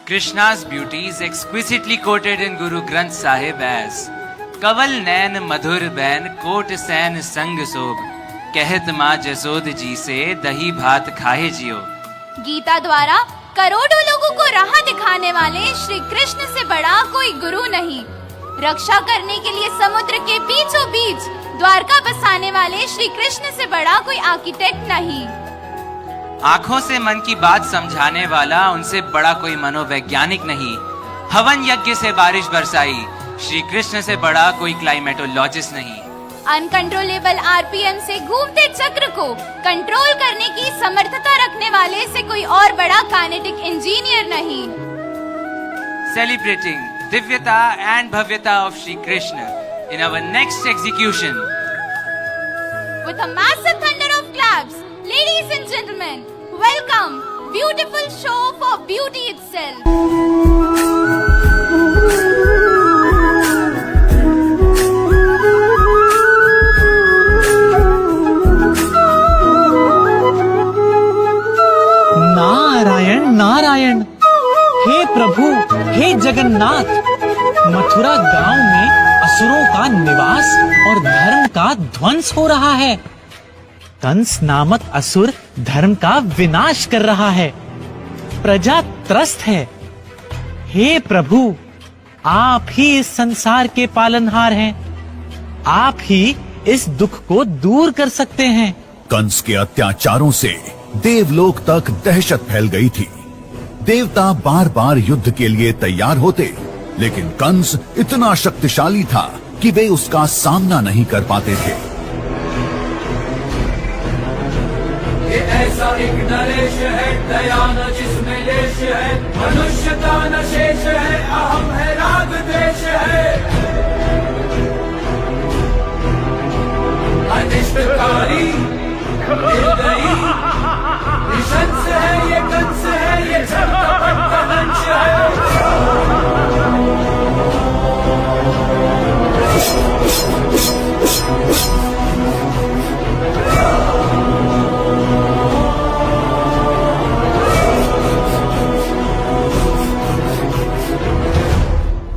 Krishna's beauty is exquisitely quoted in Guru Granth Sahib as Kaval Nain Madhur ban coat San संग सोग कहत माँ जसोद जी से दही भात खाए जियो। गीता द्वारा करोड़ों लोगों को राह दिखाने वाले श्री कृष्ण से बड़ा कोई गुरु नहीं। रक्षा करने के लिए समुद्र के बीचों बीच द्वारका बसाने वाले श्री कृष्ण से बड़ा कोई आर्किटेक्ट नहीं। आंखों से मन की बात समझाने वाला उनसे बड़ा कोई मनोवैज्ञानिक नहीं। हवन यज्ञ से बारिश बरसाई श्री कृष्ण से बड़ा कोई क्लाइमेटोलॉजिस्ट नहीं। अनकंट्रोलेबल आरपीएम से घूमते चक्र को कंट्रोल करने की समर्थता रखने वाले से कोई और बड़ा काइनेटिक इंजीनियर नहीं। सेलिब्रेटिंग दिव्यता एंड भव्यता of Shri Krishna in our next execution With a massive thunder of claps, ladies and gentlemen, welcome beautiful show for beauty itself. Narayana Narayana, हे प्रभु, हे जगन्नाथ, मथुरा गांव में असुरों का निवास और धर्म का ध्वंस हो रहा है। कंस नामक असुर धर्म का विनाश कर रहा है। प्रजा त्रस्त है। हे प्रभु, आप ही इस संसार के पालनहार हैं। आप ही इस दुख को दूर कर सकते हैं। कंस के अत्याचारों से देवलोक तक दहशत फैल गई थी। देवता बार बार युद्ध के लिए तैयार होते, लेकिन कंस इतना शक्तिशाली था कि वे उसका सामना नहीं कर पाते थे। ये ऐसा एक नरेश है, दया न जिसमें लेश है, मनुष्यता न शेष है, अहम है राग द्वेष है। अनिष्टकारी निर्दयी निशंस है, ये कंस है, ये छत्रपति का वंश है।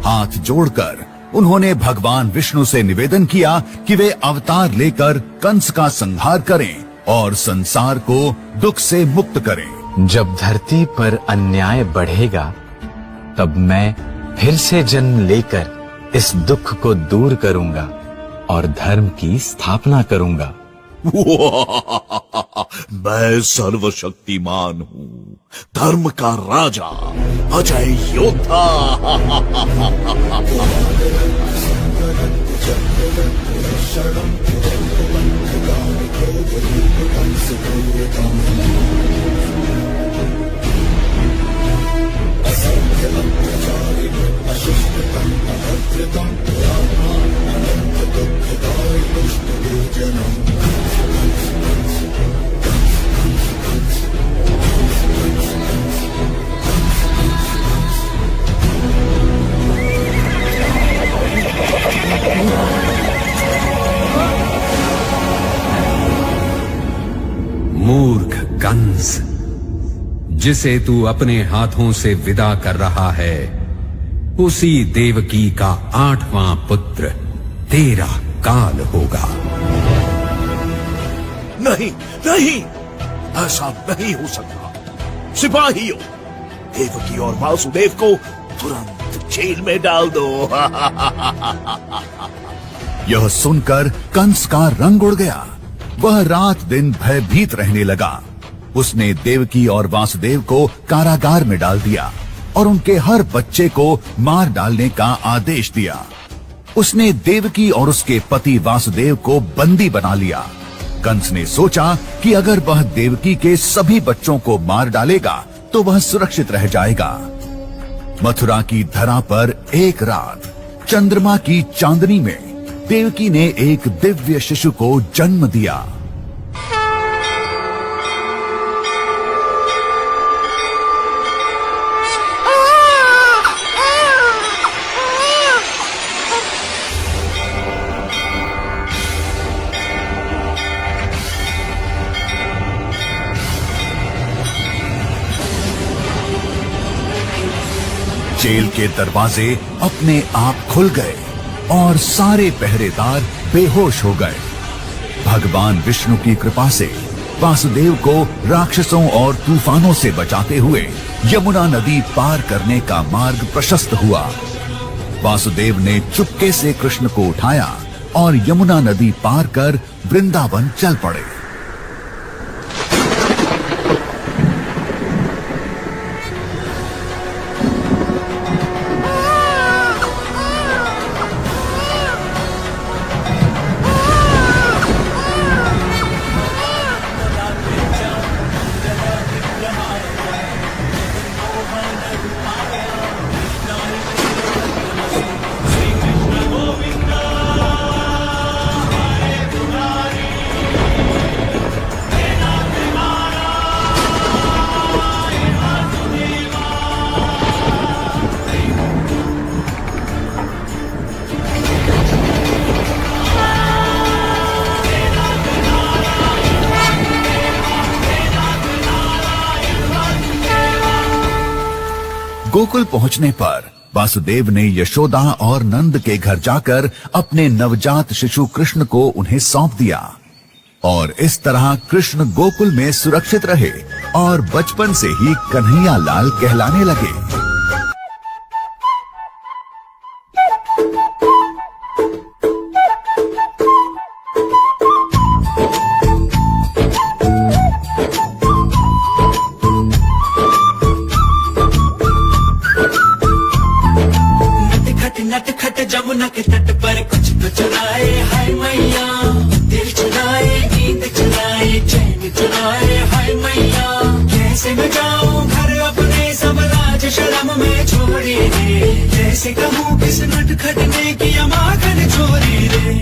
हाथ जोड़कर उन्होंने भगवान विष्णु से निवेदन किया कि वे अवतार लेकर कंस का संहार करें और संसार को दुख से मुक्त करें। जब धरती पर अन्याय बढ़ेगा, तब मैं फिर से जन्म लेकर इस दुख को दूर करूंगा और धर्म की स्थापना करूंगा। मैं सर्वशक्तिमान हूँ, धर्म का राजा, अजय योद्धा। मूर्ख कंस, जिसे तू अपने हाथों से विदा कर रहा है, उसी देवकी का 8वां पुत्र तेरा काल होगा। नहीं नहीं, ऐसा नहीं हो सकता। सिपाहियों, देवकी और वासुदेव को तुरंत जेल में डाल दो। यह सुनकर कंस का रंग उड़ गया। वह रात दिन भयभीत रहने लगा। उसने देवकी और वासुदेव को कारागार में डाल दिया और उनके हर बच्चे को मार डालने का आदेश दिया। उसने देवकी और उसके पति वासुदेव को बंदी बना लिया। कंस ने सोचा कि अगर वह देवकी के सभी बच्चों को मार डालेगा तो वह सुरक्षित रह जाएगा। मथुरा की धरा पर एक रात चंद्रमा की चांदनी में देवकी ने एक दिव्य शिशु को जन्म दिया। जेल के दरवाजे अपने आप खुल गए और सारे पहरेदार बेहोश हो गए। भगवान विष्णु की कृपा से वासुदेव को राक्षसों और तूफानों से बचाते हुए यमुना नदी पार करने का मार्ग प्रशस्त हुआ। वासुदेव ने चुपके से कृष्ण को उठाया और यमुना नदी पार कर वृंदावन चल पड़े। गोकुल पहुंचने पर वासुदेव ने यशोदा और नंद के घर जाकर अपने नवजात शिशु कृष्ण को उन्हें सौंप दिया और इस तरह कृष्ण गोकुल में सुरक्षित रहे और बचपन से ही कन्हैया लाल कहलाने लगे। नटखट जमुना के तट पर कुछ तो चुराए, हाय मैया दिल चुराए, नींद चुराए, चैन चुराए, हाय मैया कैसे मैं जाऊं घर अपने सब राज शर्म में छोड़ी रे, कैसे कहूँ किस नटखट ने किया माखन चोरी रे।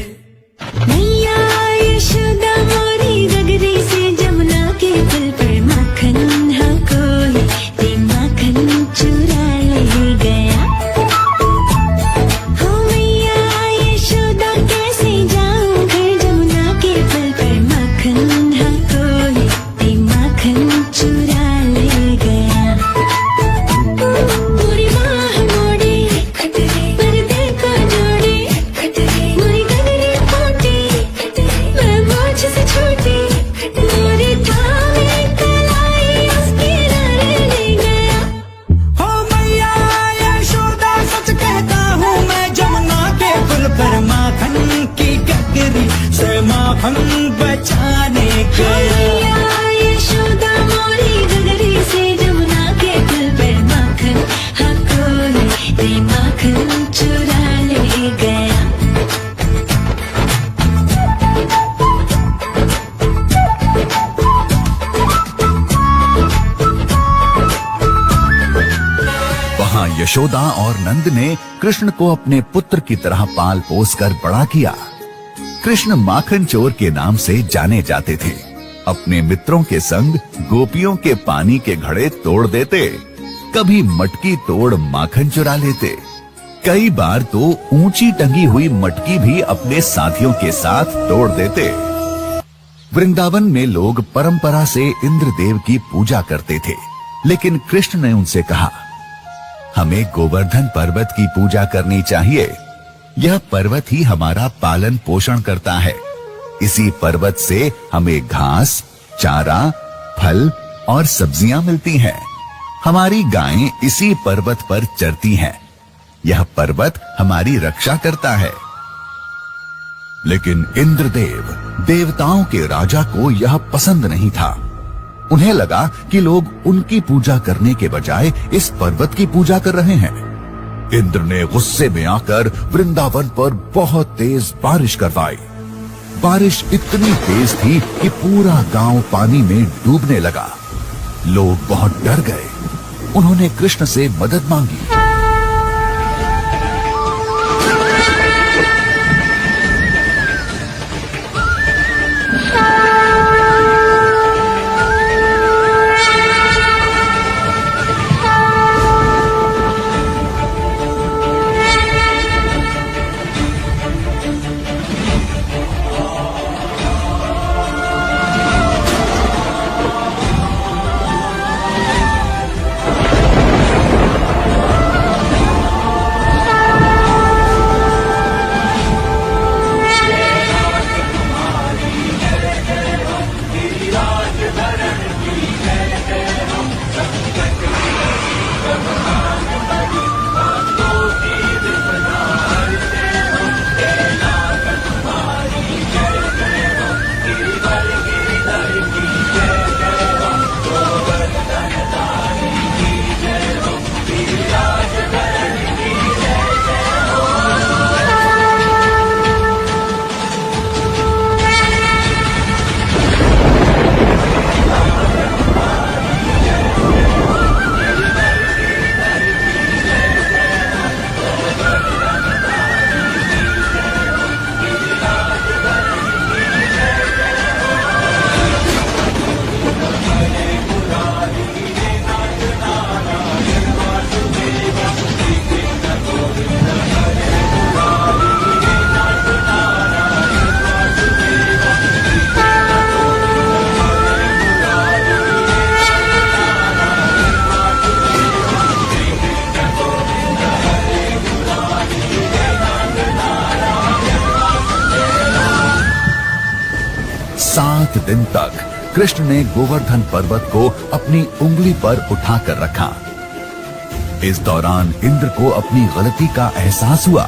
मैया यशोदा मोरी गगरी से जमुना के पुल पर माखन हा कोई ते माखन चुरा ले गया। बचाने गया यशोदा मोरी गगरी से जमुना के पुल पर माखन हा कोई ते माखन चुरा ले गया। वहां यशोदा और नंद ने कृष्ण को अपने पुत्र की तरह पाल पोस कर बड़ा किया। कृष्ण माखन चोर के नाम से जाने जाते थे। अपने मित्रों के संग गोपियों के पानी के घड़े तोड़ देते, कभी मटकी तोड़ माखन चुरा लेते, कई बार तो ऊंची टंगी हुई मटकी भी अपने साथियों के साथ तोड़ देते। वृंदावन में लोग परंपरा से इंद्रदेव की पूजा करते थे, लेकिन कृष्ण ने उनसे कहा, हमें गोवर्धन पर्वत की पूजा करनी चाहिए। यह पर्वत ही हमारा पालन पोषण करता है। इसी पर्वत से हमें घास, चारा, फल और सब्जियां मिलती हैं। हमारी गायें इसी पर्वत पर चरती हैं। यह पर्वत हमारी रक्षा करता है। लेकिन इंद्रदेव, देवताओं के राजा को यह पसंद नहीं था। उन्हें लगा कि लोग उनकी पूजा करने के बजाय इस पर्वत की पूजा कर रहे हैं। इंद्र ने गुस्से में आकर वृंदावन पर बहुत तेज बारिश करवाई। बारिश इतनी तेज थी कि पूरा गांव पानी में डूबने लगा। लोग बहुत डर गए। उन्होंने कृष्ण से मदद मांगी। 7 दिन तक कृष्ण ने गोवर्धन पर्वत को अपनी उंगली पर उठाकर रखा। इस दौरान इंद्र को अपनी गलती का एहसास हुआ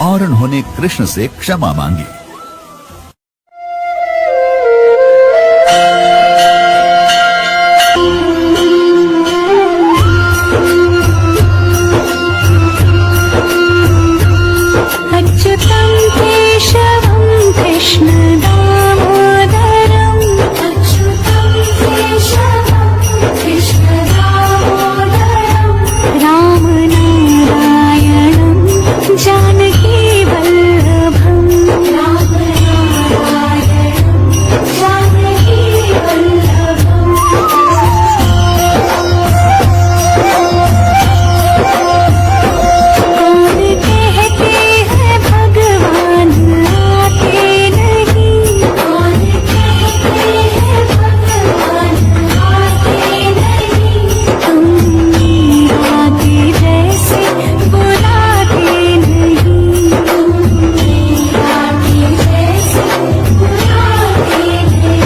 और उन्होंने कृष्ण से क्षमा मांगी। अच्युतं केशवं कृष्ण दामोदरम् अच्युतं केशवं कृष्ण दामोदरम् रामनारायणं जानकी वल्लभम् रामनारायणं जानकी वल्लभम्। कौन कहते हैं भगवान आते नहीं, कौन कहते हैं भगवान आते नहीं, तुम मीरा के जैसे बुलाते नहीं, तुम मीरा के जैसे बुलाते नहीं।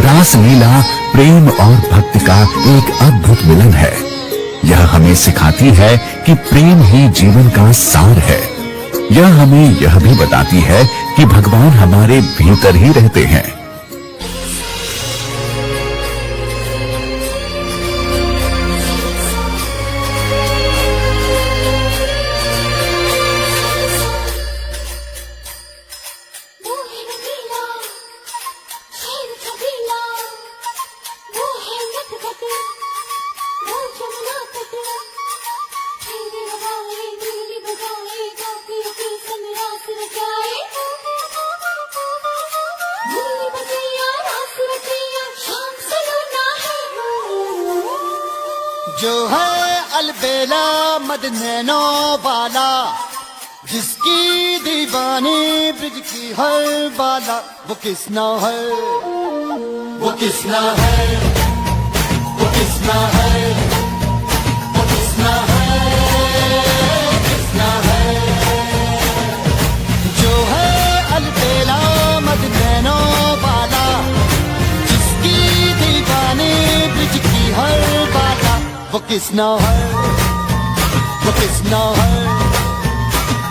रासलीला प्रेम और भक्ति का एक अद्भुत मिलन है। यह हमें सिखाती है कि प्रेम ही जीवन का सार है। यह हमें यह भी बताती है कि भगवान हमारे भीतर ही रहते हैं। वो है नगीना, शेर कबीला, वो है नटखट, वो जमुना तट, छेड़ लगाए, बिजली बजाए, काफियों के संग रास रचाए। भूली बजैया, रास रचैया, शाम सलोना है। जो है अलबेला मद नैनो वाला, जिसकी दीवानी ब्रिज की हर बाला, वो किसना है, वो किसना है, वो किसना है, वो किसना है, किसना है। जो है अलबेला मद नैनो वाला, जिसकी दीवानी ब्रिज की हर बाला, वो किसना है, वो किसना है,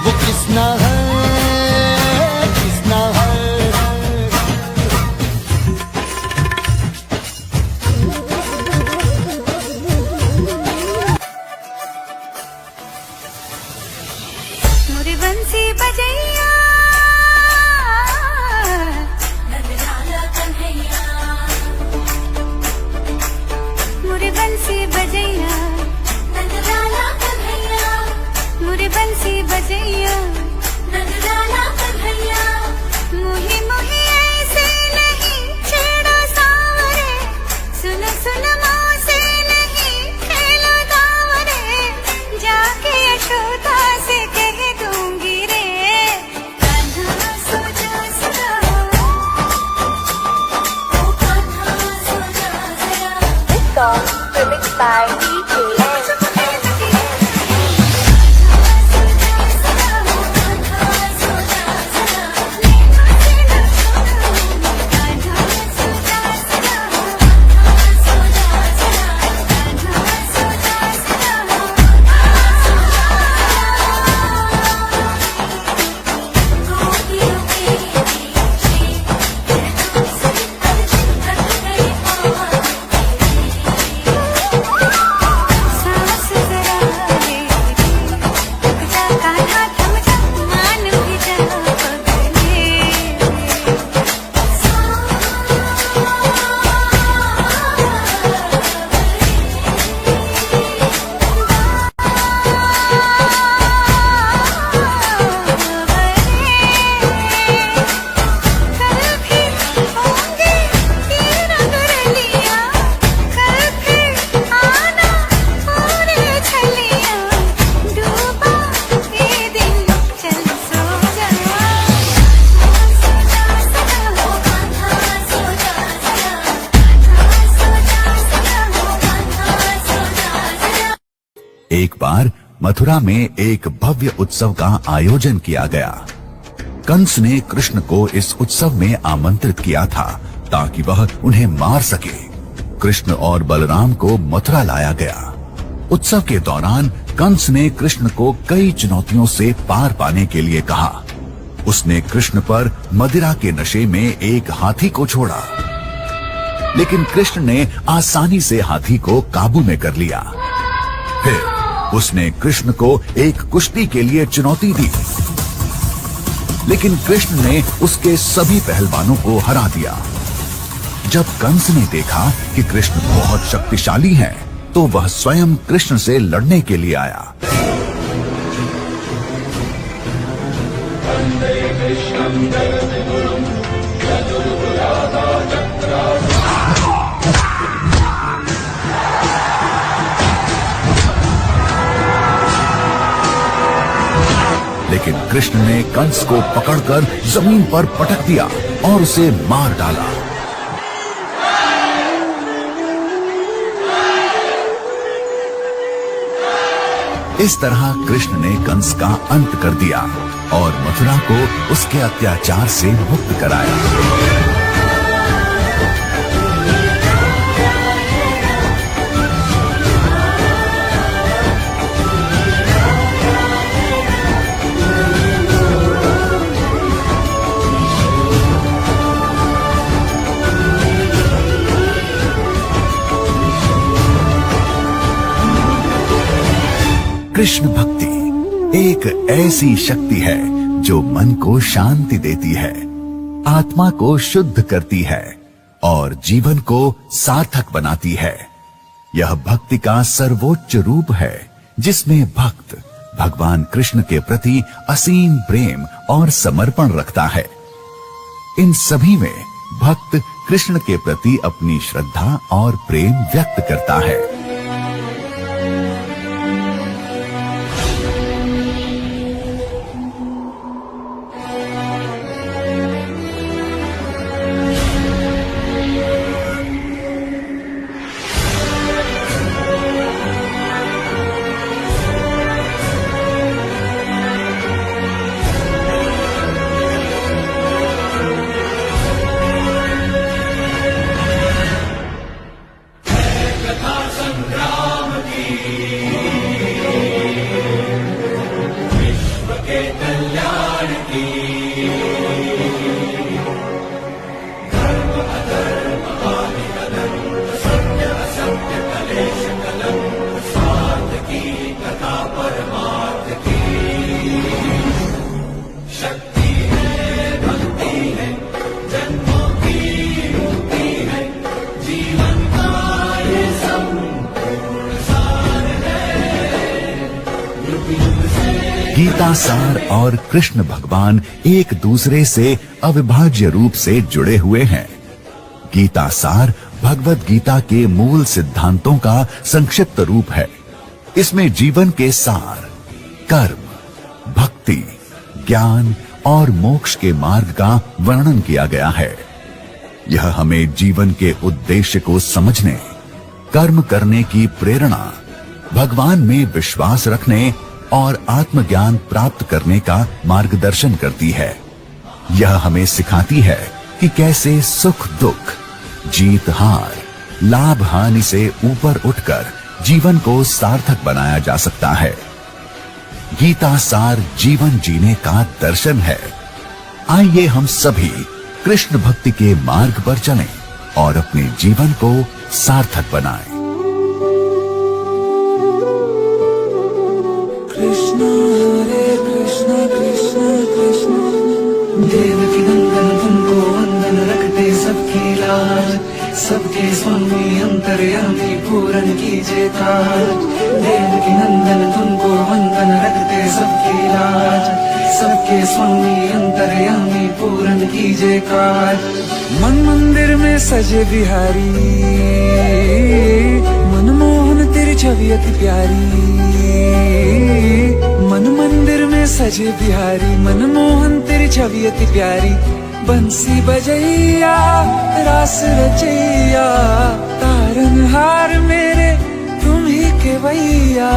वो किसना है, किसना है। मोरे बंसी बजैया, नंदलाला कन्हैया, मोरे बंसी बजैया, नंदलाला कन्हैया, मोरे बंसी बजैया, नंदलाला कन्हैया। मोही मोही ऐसे नहीं छेड़ो सावरे, सुन सुन मौसे नहीं खेलो दावरे, जाके यशोदा से कह दूंगी रे, कान्हा सो जा सदा, ओ कान्हा सो जा जरा। This song remixed by DJ एक बार मथुरा में एक भव्य उत्सव का आयोजन किया गया। कंस ने कृष्ण को इस उत्सव में आमंत्रित किया था ताकि वह उन्हें मार सके। कृष्ण और बलराम को मथुरा लाया गया। उत्सव के दौरान कंस ने कृष्ण को कई चुनौतियों से पार पाने के लिए कहा। उसने कृष्ण पर मदिरा के नशे में एक हाथी को छोड़ा, लेकिन कृष्ण ने आसानी से हाथी को काबू में कर लिया। फिर उसने कृष्ण को एक कुश्ती के लिए चुनौती दी, लेकिन कृष्ण ने उसके सभी पहलवानों को हरा दिया। जब कंस ने देखा कि कृष्ण बहुत शक्तिशाली हैं, तो वह स्वयं कृष्ण से लड़ने के लिए आया। लेकिन कृष्ण ने कंस को पकड़कर जमीन पर पटक दिया और उसे मार डाला। इस तरह कृष्ण ने कंस का अंत कर दिया और मथुरा को उसके अत्याचार से मुक्त कराया। कृष्ण भक्ति एक ऐसी शक्ति है जो मन को शांति देती है, आत्मा को शुद्ध करती है और जीवन को सार्थक बनाती है। यह भक्ति का सर्वोच्च रूप है, जिसमें भक्त भगवान कृष्ण के प्रति असीम प्रेम और समर्पण रखता है। इन सभी में भक्त कृष्ण के प्रति अपनी श्रद्धा और प्रेम व्यक्त करता है। गीता सार और कृष्ण भगवान एक दूसरे से अविभाज्य रूप से जुड़े हुए हैं। गीता सार भगवत गीता के मूल सिद्धांतों का संक्षिप्त रूप है। इसमें जीवन के सार, कर्म, भक्ति, ज्ञान और मोक्ष के मार्ग का वर्णन किया गया है। यह हमें जीवन के उद्देश्य को समझने, कर्म करने की प्रेरणा, भगवान में विश्वास रखने और आत्मज्ञान प्राप्त करने का मार्गदर्शन करती है। यह हमें सिखाती है कि कैसे सुख दुख, जीत हार, लाभ हानि से ऊपर उठकर जीवन को सार्थक बनाया जा सकता है। गीता सार जीवन जीने का दर्शन है। आइए हम सभी कृष्ण भक्ति के मार्ग पर चलें और अपने जीवन को सार्थक बनाएं। कृष्ण हरे कृष्ण कृष्ण कृष्ण देवकी नंदन तुमको वंदन रखते सबकी लाज, सबके स्वामी अंतर्यामी पूरन कीजिए काज। देवकी नंदन तुमको वंदन रखते सबकी लाज, सबके स्वामी अंतर्यामी पूरन कीजिए काज। मन मंदिर में सजे बिहारी, मनमोहन तेरी छवि अति प्यारी। मन मंदिर में सजे बिहारी, मनमोहन तेरी छवि अति प्यारी। बंसी बजैया रास रचैया, तारनहार मेरे तुम ही के भैया।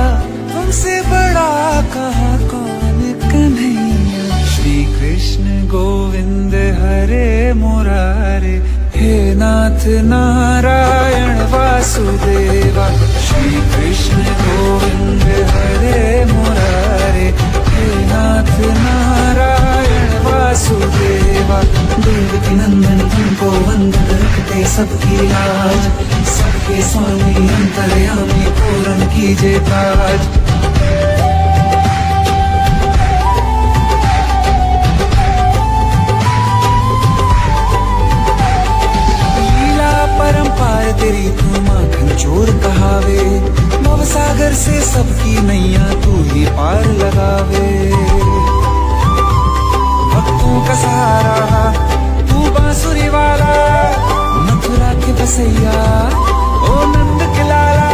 तुमसे बड़ा कहाँ कौन कन्हैया। श्री कृष्ण कृष्ण गोविंद हरे मुरारे, हे नाथ नारायण वासुदेवा। श्री कृष्ण गोविंद हरे मुरारे, हे नाथ नारायण वासुदेवा। देवकी नंदन तुमको वंदन रखते सबकी लाज, सबके स्वामी अंतर्यामी पूर्ण कीजिए काज। परंपार तेरी तू माखन चोर कहावे, भव सागर से सबकी नैया तू ही पार लगावे। भक्तों का सहारा तू बांसुरी वाला, मथुरा के बसैया ओ नंद के लाला।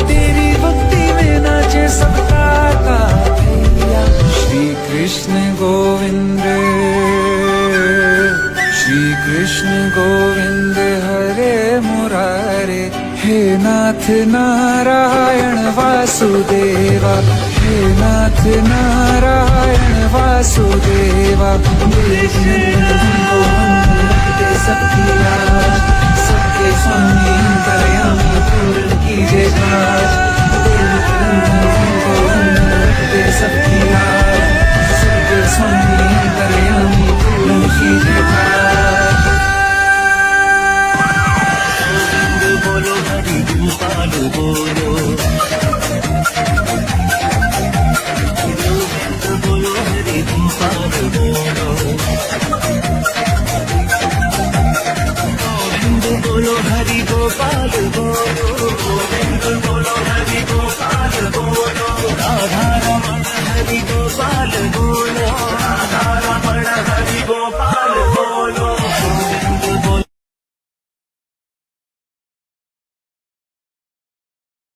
तेरी भक्ति में नाचे सबका का भैया। श्री कृष्ण गोविंद, श्री कृष्ण गोविंद हरे मुरारे, हे नाथ नारायण वासुदेवा। हे नाथ नारायण वासुदेवा। देवकी तुमको वंदन रखते सबकी लाज, सबके स्वामी अंतर्यामी पूर्ण कीजिए काज। देवकी तुमको वंदन रखते सबकी लाज, सबके स्वामी अंतर्यामी पूर्ण कीजिए काज। बोलो हरि गोपाल बोल,